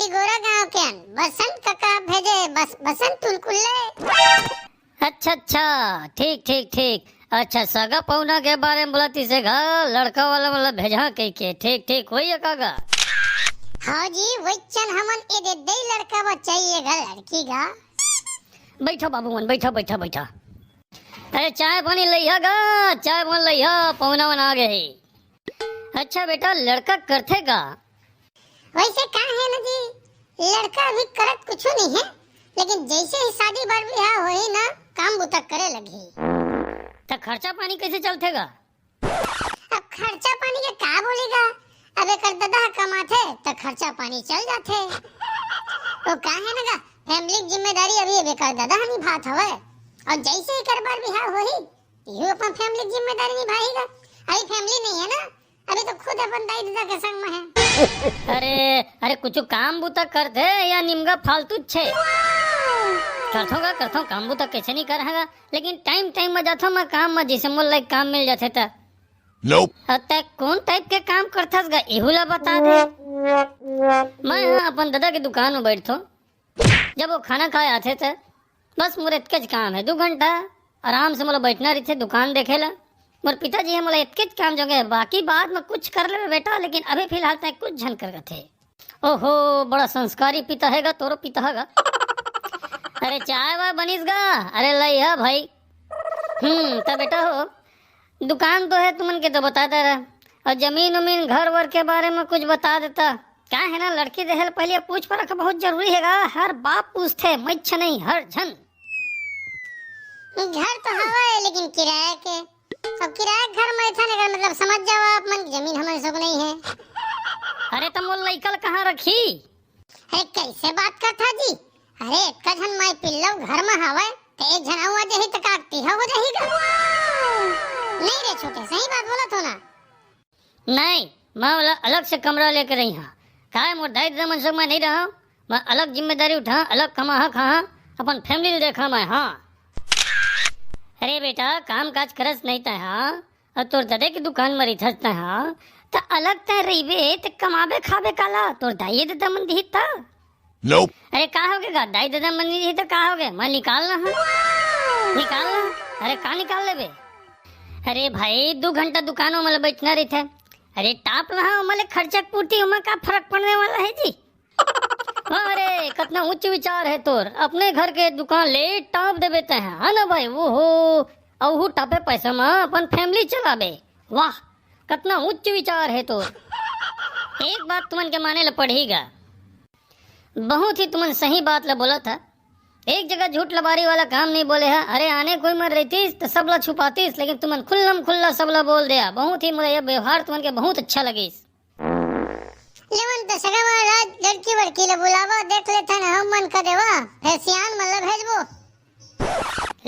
टिगोरा गांव के बसंत काका भेजे बसंत तुलकुल्ले। अच्छा ठीक ठीक ठीक। अच्छा सगा पौना के बारे में बोला तीसे घा लड़का वाला मतलब भेजा के ठीक ठीक होई है कागा। हाँ जी वचन हमन ए दे दे लड़का बचाइए गा लड़की गा। बैठो बाबू मन बैठो बैठो बैठो। अरे चाय पानी लइहा गा चाय पानी लइहा पौना मन आ गए। अच्छा बेटा लड़का करथे गा। वैसे कहा है ना जी लड़का अभी करत कुछ नहीं है लेकिन जैसे ही शादी बार ब्याह होई ना काम बुता करे लगी। तो खर्चा पानी कैसे चलतेगा? अब खर्चा पानी के का बोलेगा। अब एक दादा कमाते तो खर्चा पानी चल जाते। तो का है ना फैमिली की जिम्मेदारी अभी एक दादा निभात हवे और जैसे ही कर बार ब्याह होई यो अपन फैमिली की जिम्मेदारी निभाएगा। अभी फैमिली नहीं है ना अभी तो खुद अपन दाई दादा के संग में है। अरे कुछ काम बुता करते या निमगा फालतू छे? करथो काम बुता कैसे नहीं कर हैगा लेकिन टाइम में जाथो मैं काम में जिसे मोल लाइक काम मिल जाथे ता। Nope. अतः कौन टाइप के काम करथस गा एहुला बता दे। मैं अपन दादा के दुकान में बैठतो जब वो खाना खाए आते थे बस मोर इतकेज काम है 2 घंटा आराम से मोला बैठना रही दुकान देखेला। मोर पिताजी है मोला इतकेज काम जोगे बाकी बाद में कुछ कर ले बेटा लेकिन अभी फिलहाल तक कुछ झन कर थे। ओहो बड़ा संस्कारी पिता हैगा तोरो पिता हैगा। अरे चाय वाय बनीस गा। अरे लइहा भाई। तब बेटा हो दुकान तो है तुमन के तो बता दे रहा और जमीन उमीन घर वर के बारे में कुछ बता देता। क्या है ना लड़की देहल पहले पूछ परख बहुत जरूरी हैगा। हर बाप पूछते मच्छ नहीं हर झन। घर तो हवा है लेकिन किराए के अब किराए घर में था नहीं मतलब समझ जाओ आप मन जमीन हमारे सब नहीं है। अरे तुम वो लइकल कहाँ रखी? अरे कैसे बात करता जी। अरे इतना झन मैं पिल्लो घर में हवा ते झन हुआ जही तक आती हो जाएगा। नहीं रे छोटे सही बात बोला तो ना। नहीं मैं वाला अलग से कमरा लेकर रही हाँ काय मोर दाई दादा मन संग मैं नहीं रहा। मैं अलग जिम्मेदारी उठा अलग कमा खा अपन फैमिली देखा मैं। हाँ अरे बेटा काम काज करस नहीं था हाँ और तोर दादे की दुकान में रही था हाँ तो अलग तय रहीबे तो कमाबे खाबे काला तोर दाई दादा मन दी था। Nope. अरे का हो गया दाई दादा मन दी तो का हो गया मैं निकालना निकालना। अरे का निकाल लेबे? अरे भाई 2 घंटा दुकानों में बैठना रही थे। अरे टाप रहा मले खर्चा पूर्ति उमा का फर्क पड़ने वाला है जी। अरे कितना उच्च विचार है तोर अपने घर के दुकान ले टाप दे बेते हैं है ना भाई वो हो औहू टापे पैसा में अपन फैमिली चलाबे। वाह कितना उच्च विचार है तोर। एक बात तुमन के माने ला पड़ेगा बहुत ही तुमन सही बात ला बोला था। एक जगह झूठ लबारी वाला काम नहीं बोले है। अरे आने कोई मर रहतीस तो सबला छुपातीस लेकिन तुमन खुल्लम खुल्ला सबला बोल दिया। बहुत ही मुझे यह व्यवहार तुमन के बहुत अच्छा लगीस। लेवन तो सगा महाराज लड़की वड़की ले बुलावा देख लेता ना हम मन का देवा फिर सियान मतलब भेजबो।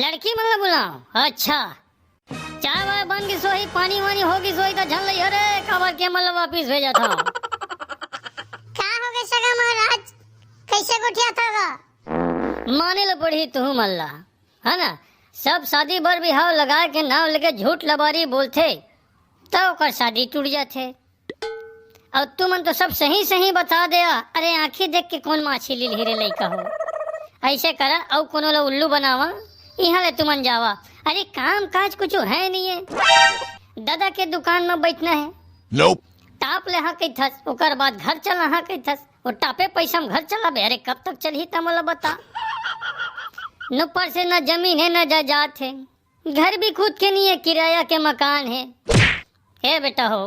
लड़की मतलब बुलाओ? अच्छा चाय वाय बन गई सोई पानी वानी होगी सोई तो झन लई अरे काबर के मतलब वापिस भेजा था। का हो गए सगा महाराज कैसे गुठिया था गा? माने ल पड़ी तू मल्ला है ना सब शादी बर बिहाव लगा के नाव लेके झूठ लबारी बोलते तो कर शादी टूट जाते। और तुमन तो सब सही सही बता दिया। अरे आंखें देख के कौन माछी ली हीरे लइका हो ऐसे करा और कोनो ला उल्लू बनावा यहाँ ले तुमन जावा। अरे काम काज कुछ है नहीं है दादा के दुकान में बैठना है। Nope. टाप ले हाँ कही थस ओकर बाद घर चला हाँ कही थस वो टापे पैसा में घर चला बे। अरे कब तक चली तमला बता न पर से न जमीन है न जायदाद है घर भी खुद के नहीं है किराया के मकान है। हे बेटा हो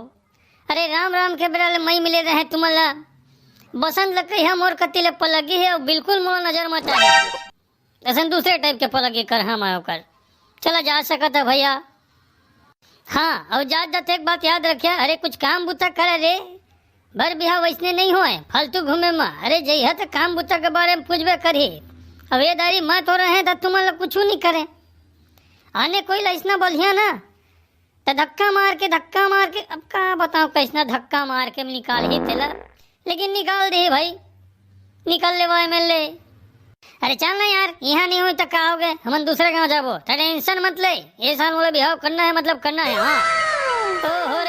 अरे राम राम के बेरा मई मिले रहे तुम्हारा बसंत लकड़ी हम और कति ले पलगी है और बिल्कुल मोर नजर मत आए ऐसा दूसरे टाइप के पलगी कर हम आयो कर चला जा सकता है भैया। हाँ और जाते एक बात याद रखिया। अरे कुछ काम बुता करे रे भर बिहा वैसने नहीं होए फालतू घूमे में। अरे जइहा तो काम बुता के बारे में पूछबे करी अब ये दारी मत हो रहे तो तुम लोग कुछ नहीं करे आने कोई ऐसा बोलिया ना तो धक्का मार के अब का बताओ कैसना धक्का मार के निकाल ही तेला लेकिन निकाल दे भाई निकल ले वो एमएलए। अरे चल ना यार यहाँ नहीं हुई तो क्या हो गए हम दूसरे गाँव जाबो टेंशन मत ले ये साल मोला बिहाव करना है मतलब करना है। हाँ ओहो